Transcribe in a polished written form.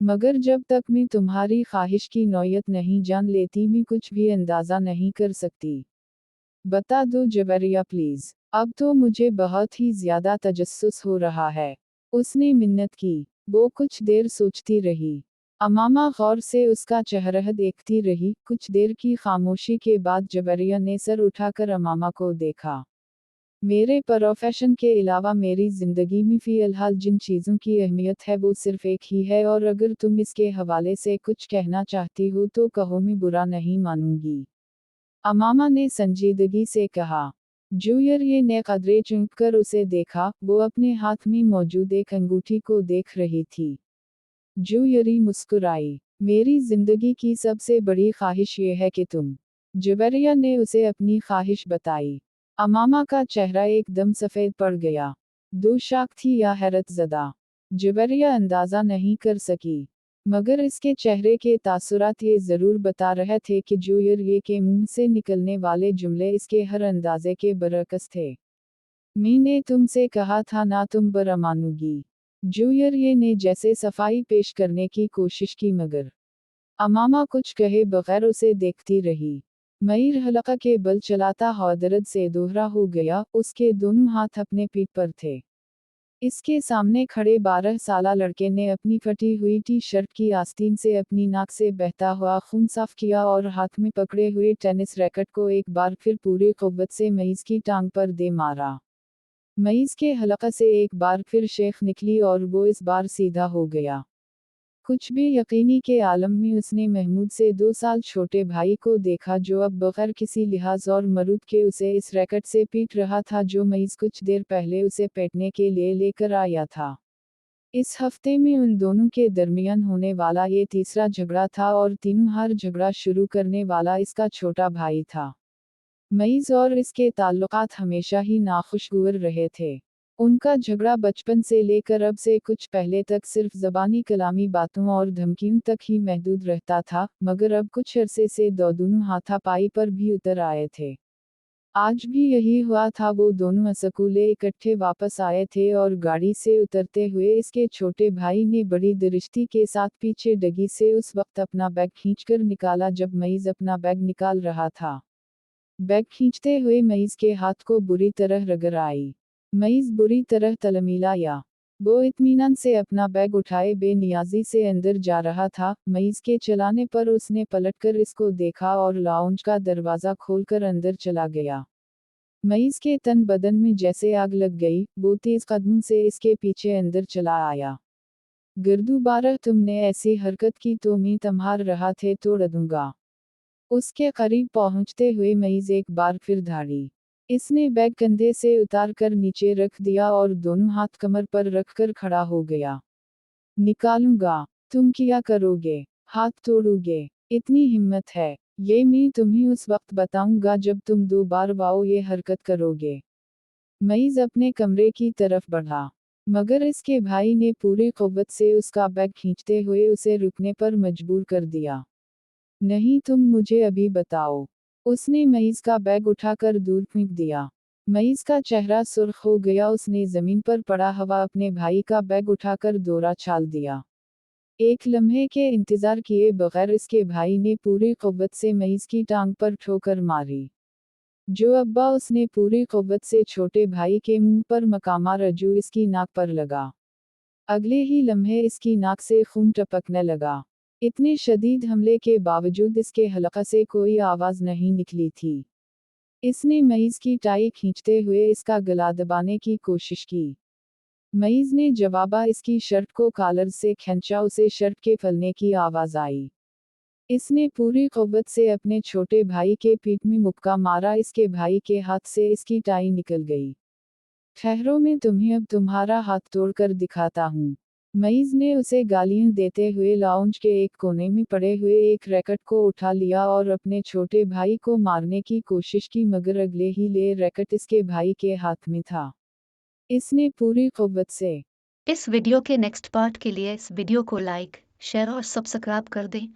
मगर जब तक मैं तुम्हारी ख्वाहिश की नौयत नहीं जान लेती मैं कुछ भी अंदाज़ा नहीं कर सकती। बता दो जवेरिया प्लीज़। अब तो मुझे बहुत ही ज़्यादा तजस्सुस हो रहा है। उसने मिन्नत की। वो कुछ देर सोचती रही। अमामा गौर से उसका चेहरा देखती रही। कुछ देर की खामोशी के बाद जवेरिया ने सर उठाकर अमामा को देखा। मेरे प्रोफेशन के अलावा मेरी ज़िंदगी में फ़िलहाल जिन चीज़ों की अहमियत है वो सिर्फ़ एक ही है और अगर तुम इसके हवाले से कुछ कहना चाहती हो तो कहो, मैं बुरा नहीं मानूंगी। अमामा ने संजीदगी से कहा। जूयरिया ने कदरे चूक कर उसे देखा। वो अपने हाथ में मौजूद एक अंगूठी को देख रही थी। जूयरी मुस्कुराई। मेरी ज़िंदगी की सबसे बड़ी ख्वाहिश ये है कि तुम। जवेरिया ने उसे अपनी ख्वाहिश बताई। अमामा का चेहरा एकदम सफ़ेद पड़ गया। दो शाक थी या हैरत ज़दा। जवेरिया अंदाज़ा नहीं कर सकी। मगर इसके चेहरे के तासुरात ये ज़रूर बता रहे थे कि जूयरिया के मुंह से निकलने वाले जुमले इसके हर अंदाजे के बरअक्स थे। मैंने तुमसे कहा था ना तुम बुरा मानोगी। जूयरिया ने जैसे सफाई पेश करने की कोशिश की मगर अमामा कुछ कहे बगैर उसे देखती रही। मईर हलका के बल चलाता हुआ दर्द से दोहरा हो गया। उसके दोनों हाथ अपने पीठ पर थे। इसके सामने खड़े 12 साला लड़के ने अपनी फटी हुई टी शर्ट की आस्तीन से अपनी नाक से बहता हुआ खून साफ किया और हाथ में पकड़े हुए टेनिस रैकेट को एक बार फिर पूरी कुव्वत से मईस की टांग पर दे मारा। मईस के हलका से एक बार फिर शेख निकली और वो इस बार सीधा हो गया। कुछ भी यकीनी के आलम में उसने महमूद से 2 साल छोटे भाई को देखा जो अब बगैर किसी लिहाज और मरूद के उसे इस रैकेट से पीट रहा था जो मईस कुछ देर पहले उसे पेटने के लिए लेकर आया था। इस हफ्ते में उन दोनों के दरमियान होने वाला ये तीसरा झगड़ा था और तीनों हर झगड़ा शुरू करने वाला इसका छोटा भाई था। मईस और इसके ताल्लुकात हमेशा ही नाखुशगवार रहे थे। उनका झगड़ा बचपन से लेकर अब से कुछ पहले तक सिर्फ ज़बानी कलामी बातों और धमकियों तक ही महदूद रहता था, मगर अब कुछ अरसे से दोनों हाथापाई पर भी उतर आए थे। आज भी यही हुआ था। वो दोनों स्कूले इकट्ठे वापस आए थे और गाड़ी से उतरते हुए इसके छोटे भाई ने बड़ी दरिश्ती के साथ पीछे डगी से उस वक्त अपना बैग खींचकर निकाला जब मईस अपना बैग निकाल रहा था। बैग खींचते हुए मईस के हाथ को बुरी तरह रगड़ आई। मईस बुरी तरह तलमीला या। वो इत्मीनान से अपना बैग उठाए बेनियाजी से अंदर जा रहा था। मईस के चलाने पर उसने पलटकर इसको देखा और लाउंज का दरवाज़ा खोलकर अंदर चला गया। मईस के तन बदन में जैसे आग लग गई। वो तेज कदमों से इसके पीछे अंदर चला आया। गिरदू बारह, तुमने ऐसी हरकत की तो मैं तुम्हार रहा थे तोड़ दूंगा। उसके करीब पहुंचते हुए मईस एक बार फिर धाड़ी। इसने बैग कंधे से उतार कर नीचे रख दिया और दोनों हाथ कमर पर रखकर खड़ा हो गया। निकालूंगा। तुम क्या करोगे? हाथ तोड़ोगे? इतनी हिम्मत है? ये मैं तुम्हें उस वक्त बताऊंगा जब तुम 2 बार वाओ ये हरकत करोगे। मईस अपने कमरे की तरफ बढ़ा। मगर इसके भाई ने पूरी कुव्वत से उसका बैग खींचते हुए उसे रुकने पर मजबूर कर दिया। नहीं, तुम मुझे अभी बताओ। उसने मईस का बैग उठाकर दूर फेंक दिया। मईस का चेहरा सुर्ख हो गया। उसने जमीन पर पड़ा हुआ अपने भाई का बैग उठाकर दौरा छाल दिया। एक लम्हे के इंतजार किए बगैर इसके भाई ने पूरी कुव्वत से मईस की टांग पर ठोकर मारी। जो अब्बा, उसने पूरी कुव्वत से छोटे भाई के मुंह पर मकामा रजू इसकी नाक पर लगा। अगले ही लम्हे इसकी नाक से खून टपकने लगा। इतने शदीद हमले के बावजूद इसके हलका से कोई आवाज़ नहीं निकली थी। इसने मईस की टाई खींचते हुए इसका गला दबाने की कोशिश की। मईस ने जवाबा इसकी शर्ट को कॉलर से खींचा। उसे शर्ट के फलने की आवाज़ आई। इसने पूरी कुव्वत से अपने छोटे भाई के पीठ में मुक्का मारा। इसके भाई के हाथ से इसकी टाई निकल गई। ठहरो, मैं तुम्हें अब तुम्हारा हाथ तोड़कर दिखाता हूँ। मईस ने उसे गालियां देते हुए लाउंज के एक कोने में पड़े हुए एक रैकेट को उठा लिया और अपने छोटे भाई को मारने की कोशिश की, मगर अगले ही ले रैकेट इसके भाई के हाथ में था। इसने पूरी कुव्वत से इस वीडियो के नेक्स्ट पार्ट के लिए इस वीडियो को लाइक, शेयर और सब्सक्राइब कर दें।